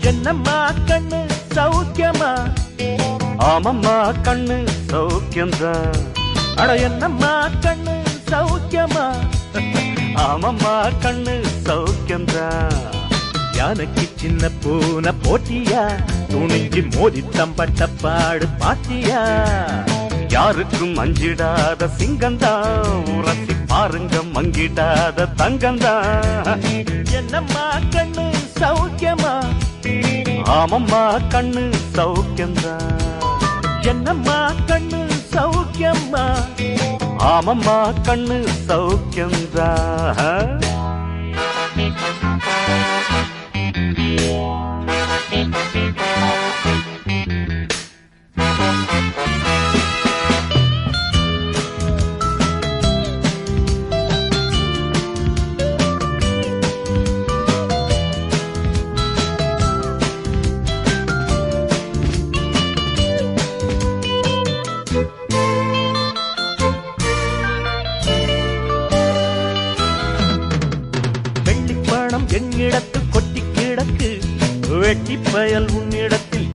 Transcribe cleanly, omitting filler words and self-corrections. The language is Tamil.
என்னம்மா கண்ணு சௌக்கியமா? ஆமம்மா கண்ணு சௌக்கியம்தான். அட என்னம்மா கண்ணு சௌக்கியமா? ஆமம்மா கண்ணு சௌக்கியம்தான். யானைக்கு சின்ன பூனை போட்டியா, துணிஞ்சு மோதி தம்பட்ட பாடு பாத்தியா? யாருக்கும் அஞ்சிடாத சிங்கந்தான், உரசி பாருங்க மங்கிடாத தங்கந்தான். என்னம்மா கண்ணு சௌக்கியமா? ஆமம்மா கண்ணு சௌக்கியம்தான். என்னம்மா கண்ணு சௌக்கியம்மா? ஆமம்மா கண்ணு சௌக்கியம்தான். வெள்ளிப்பணம் என்னிடத்து கொட்டி கிடக்கு, வெட்டி பயல் உன்னிடத்தில்